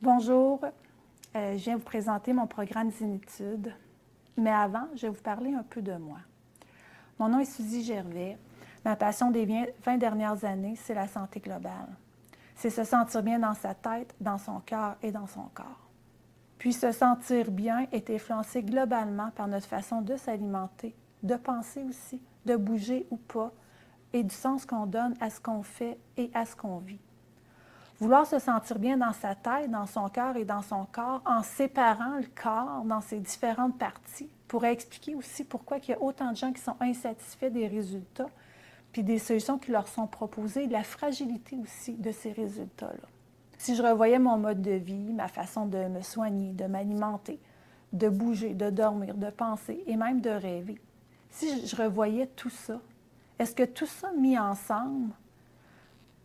Bonjour, je viens vous présenter mon programme Zénitude, mais avant, je vais vous parler un peu de moi. Mon nom est Suzy Gervais. Ma passion des 20 dernières années, c'est la santé globale. C'est se sentir bien dans sa tête, dans son cœur et dans son corps. Puis se sentir bien est influencé globalement par notre façon de s'alimenter, de penser aussi, de bouger ou pas, et du sens qu'on donne à ce qu'on fait et à ce qu'on vit. Vouloir se sentir bien dans sa tête, dans son cœur et dans son corps, en séparant le corps dans ses différentes parties, pourrait expliquer aussi pourquoi il y a autant de gens qui sont insatisfaits des résultats, puis des solutions qui leur sont proposées, la fragilité aussi de ces résultats-là. Si je revoyais mon mode de vie, ma façon de me soigner, de m'alimenter, de bouger, de dormir, de penser et même de rêver, si je revoyais tout ça, est-ce que tout ça mis ensemble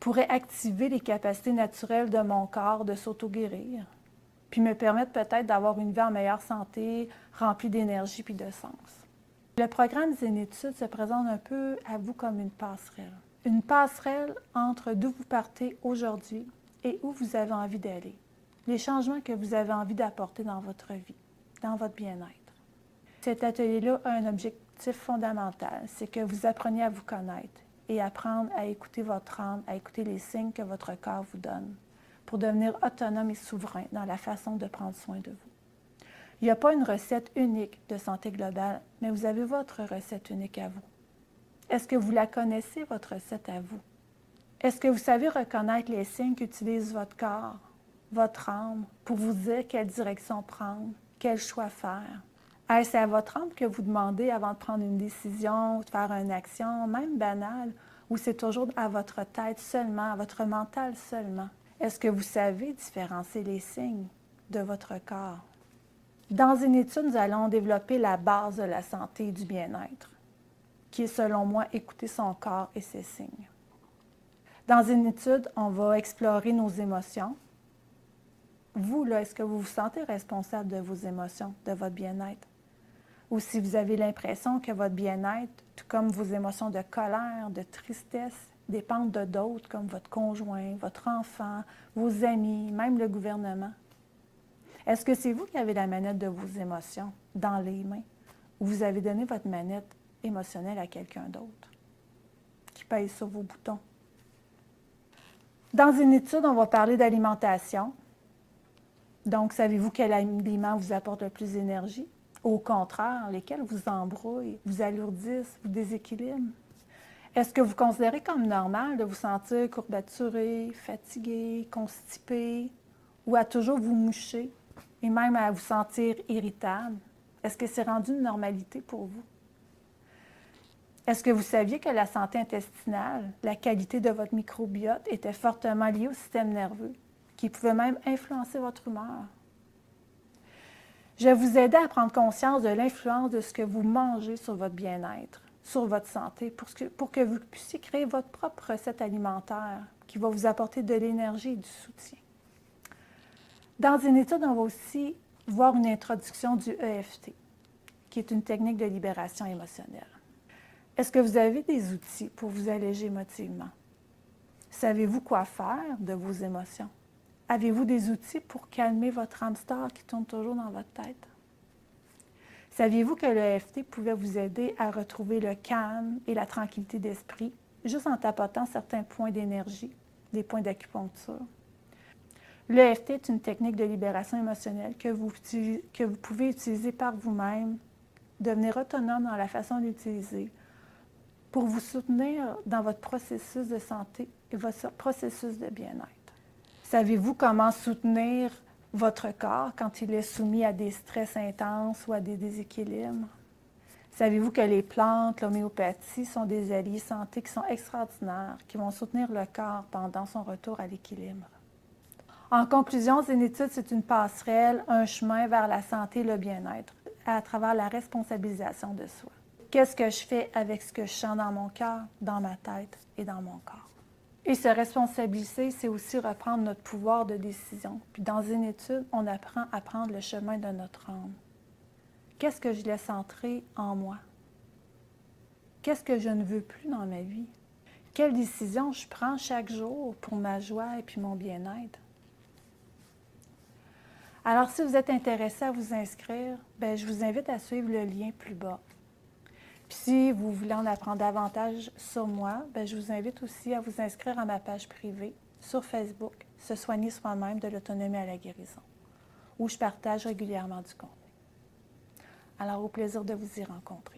pourrait activer les capacités naturelles de mon corps de s'auto-guérir, puis me permettre peut-être d'avoir une vie en meilleure santé, remplie d'énergie puis de sens. Le programme Zénitude se présente un peu à vous comme une passerelle. Une passerelle entre d'où vous partez aujourd'hui et où vous avez envie d'aller. Les changements que vous avez envie d'apporter dans votre vie, dans votre bien-être. Cet atelier-là a un objectif fondamental, c'est que vous appreniez à vous connaître et apprendre à écouter votre âme, à écouter les signes que votre corps vous donne, pour devenir autonome et souverain dans la façon de prendre soin de vous. Il n'y a pas une recette unique de santé globale, mais vous avez votre recette unique à vous. Est-ce que vous la connaissez, votre recette à vous? Est-ce que vous savez reconnaître les signes qu'utilise votre corps, votre âme, pour vous dire quelle direction prendre, quel choix faire? Est-ce à votre âme que vous demandez avant de prendre une décision, de faire une action, même banale, ou c'est toujours à votre tête seulement, à votre mental seulement? Est-ce que vous savez différencier les signes de votre corps? Dans une étude, nous allons développer la base de la santé et du bien-être, qui est selon moi écouter son corps et ses signes. Dans une étude, on va explorer nos émotions. Vous, là, est-ce que vous vous sentez responsable de vos émotions, de votre bien-être? Ou si vous avez l'impression que votre bien-être, tout comme vos émotions de colère, de tristesse, dépendent de d'autres comme votre conjoint, votre enfant, vos amis, même le gouvernement. Est-ce que c'est vous qui avez la manette de vos émotions dans les mains ou vous avez donné votre manette émotionnelle à quelqu'un d'autre qui pèse sur vos boutons? Dans une étude, on va parler d'alimentation. Donc, savez-vous quel aliment vous apporte le plus d'énergie? Au contraire, lesquels vous embrouillent, vous alourdissent, vous déséquilibrent? Est-ce que vous considérez comme normal de vous sentir courbaturé, fatigué, constipé ou à toujours vous moucher et même à vous sentir irritable? Est-ce que c'est rendu une normalité pour vous? Est-ce que vous saviez que la santé intestinale, la qualité de votre microbiote était fortement liée au système nerveux, qui pouvait même influencer votre humeur? Je vais vous aider à prendre conscience de l'influence de ce que vous mangez sur votre bien-être, sur votre santé, pour que vous puissiez créer votre propre recette alimentaire qui va vous apporter de l'énergie et du soutien. Dans une étude, on va aussi voir une introduction du EFT, qui est une technique de libération émotionnelle. Est-ce que vous avez des outils pour vous alléger émotivement? Savez-vous quoi faire de vos émotions? Avez-vous des outils pour calmer votre hamster qui tourne toujours dans votre tête? Saviez-vous que le EFT pouvait vous aider à retrouver le calme et la tranquillité d'esprit juste en tapotant certains points d'énergie, des points d'acupuncture? L'EFT est une technique de libération émotionnelle que vous pouvez utiliser par vous-même, devenir autonome dans la façon d'utiliser pour vous soutenir dans votre processus de santé et votre processus de bien-être. Savez-vous comment soutenir votre corps quand il est soumis à des stress intenses ou à des déséquilibres? Savez-vous que les plantes, l'homéopathie sont des alliés santé qui sont extraordinaires, qui vont soutenir le corps pendant son retour à l'équilibre? En conclusion, Zénitude, c'est une passerelle, un chemin vers la santé et le bien-être à travers la responsabilisation de soi. Qu'est-ce que je fais avec ce que je sens dans mon cœur, dans ma tête et dans mon corps? Et se responsabiliser, c'est aussi reprendre notre pouvoir de décision. Puis dans une étude, on apprend à prendre le chemin de notre âme. Qu'est-ce que je laisse entrer en moi? Qu'est-ce que je ne veux plus dans ma vie? Quelles décisions je prends chaque jour pour ma joie et puis mon bien-être? Alors, si vous êtes intéressé à vous inscrire, bien, je vous invite à suivre le lien plus bas. Puis si vous voulez en apprendre davantage sur moi, bien, je vous invite aussi à vous inscrire à ma page privée sur Facebook, Se soigner soi-même de l'autonomie à la guérison, où je partage régulièrement du contenu. Alors, au plaisir de vous y rencontrer.